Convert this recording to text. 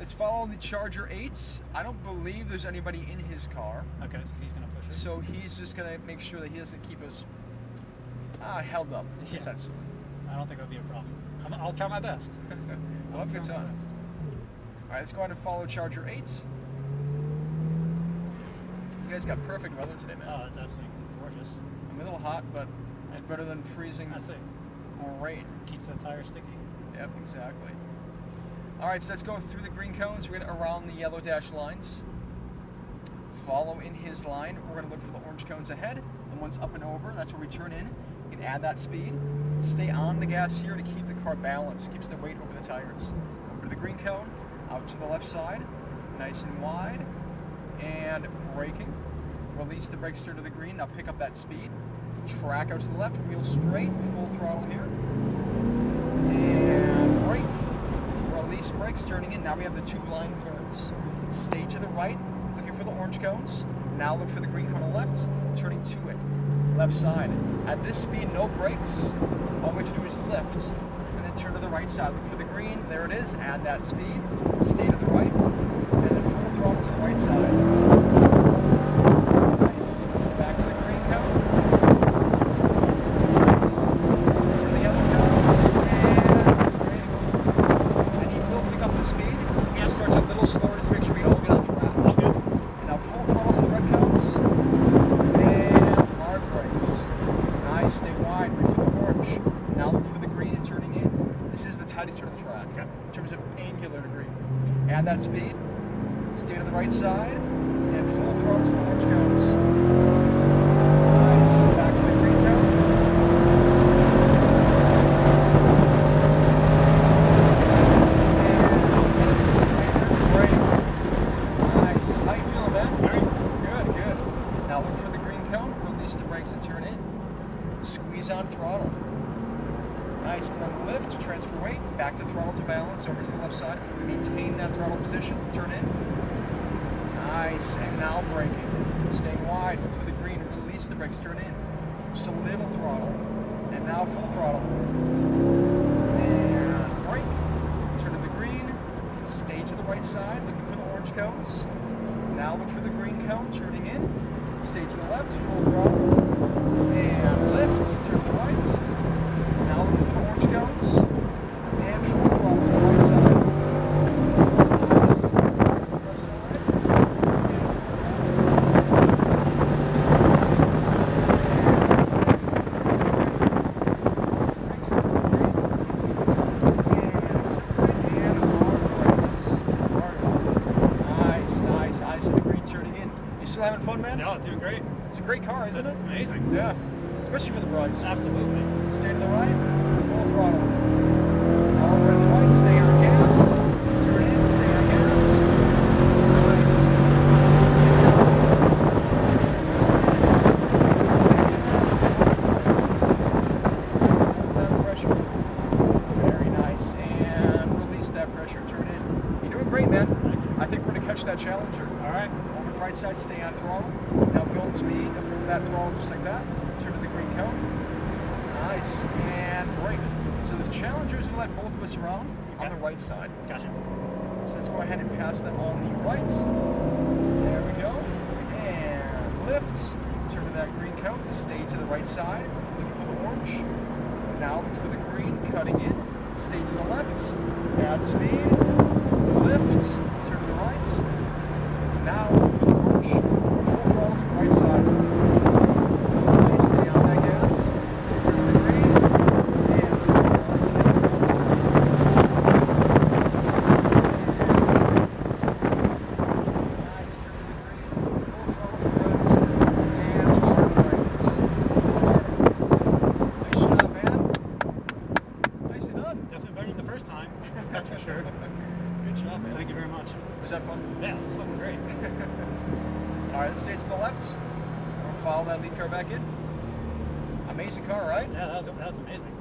Let's follow the Charger 8. I don't believe there's anybody in his car. Okay, so he's going to push it. So he's just going to make sure that he doesn't keep us held up, essentially. I don't think it would be a problem. I'll try my best. We'll have a good time. All right, let's go ahead and follow Charger 8. You guys got perfect weather today, man. Oh, it's absolutely gorgeous. I'm a little hot, but it's better than freezing or rain. Keeps the tire sticky. Yep, exactly. All right, so let's go through the green cones. We're going to around the yellow dash lines. Follow in his line. We're going to look for the orange cones ahead. The ones up and over, that's where we turn in. You can add that speed. Stay on the gas here to keep the car balanced. Keeps the weight over the tires. Over to the green cone, out to the left side, nice and wide, and braking. Release the brake steer to the green. Now pick up that speed. Track out to the left, wheel straight, full throttle here. And brake. Release brakes, turning in. Now we have the 2 blind turns. Stay to the right, looking for the orange cones. Now look for the green cone on the left, turning to it. Left side. At this speed, no brakes. All we have to do is lift. And then turn to the right side. Look for the green. There it is. Add that speed. Stay to the right. And then full throttle to the right side. Nice. Back to the green cone. Nice. Over the yellow cones. And ready to go. And he will pick up the speed. He just starts a little slower just to make sure we all get on track. Okay. And now full throttle to the red cones. And hard brakes. Nice. Stay wide. Wait for the orange. Now look for the green and turning in. This is the tightest turn of the track in terms of angular degree. Add that speed. Stay to the right side. And full throttle to the orange cones. Nice. Back to the green cone. And brake. Nice. How you feeling, man? Very Good. Now look for the green cone. Release the brakes and turn in. Squeeze on throttle. Nice, and then lift to transfer weight, back to throttle to balance, over to the left side, maintain that throttle position, turn in. Nice, and now braking. Staying wide, look for the green, release the brakes, turn in. Just a little throttle, and now full throttle. And brake, turn to the green, stay to the right side, looking for the orange cones. Now look for the green cone, turning in, stay to the left, full throttle, and lift, turn to the right. Now look for the orange cones, and full throttle to the right side. Nice. To the left side, and full Nice, nice. Eyes to the green, turning in. You still having fun, man? Yeah, doing great. It's a great car, isn't it? It's amazing. Yeah. Especially for the price. Absolutely. Stay to the right, full throttle. Now over to the right, stay on gas. Turn in, stay on gas. Nice. Nice, hold that pressure. Very nice. And release that pressure, turn in. You're doing great, man. I think we're going to catch that Challenger. All right. Over the right side, stay on throttle. Now build speed, hold that throttle just like that. Turn to the green cone. Nice. And brake. So the Challenger's going to let both of us around on the right side. Gotcha. So let's go ahead and pass them on the right. There we go. And lift. Turn to that green cone. Stay to the right side. Looking for the orange. Now look for the green. Cutting in. Stay to the left. Add speed. Lift. Turn to the right. Now look for the orange. Full throttle to the right side. Nice. Stay on that gas. Turn to the green. And full throttle to the other cones. Nice. Turn to the green. Full throttle to the reds. And hard brakes. Hard. Nice job, man. Nicely done. Definitely better than the first time. That's for sure. Good job, man. Thank you very much. Was that fun? Yeah, it's fucking great. All right, let's stay to the left. We'll follow that lead car back in. Amazing car, right? Yeah, that was amazing.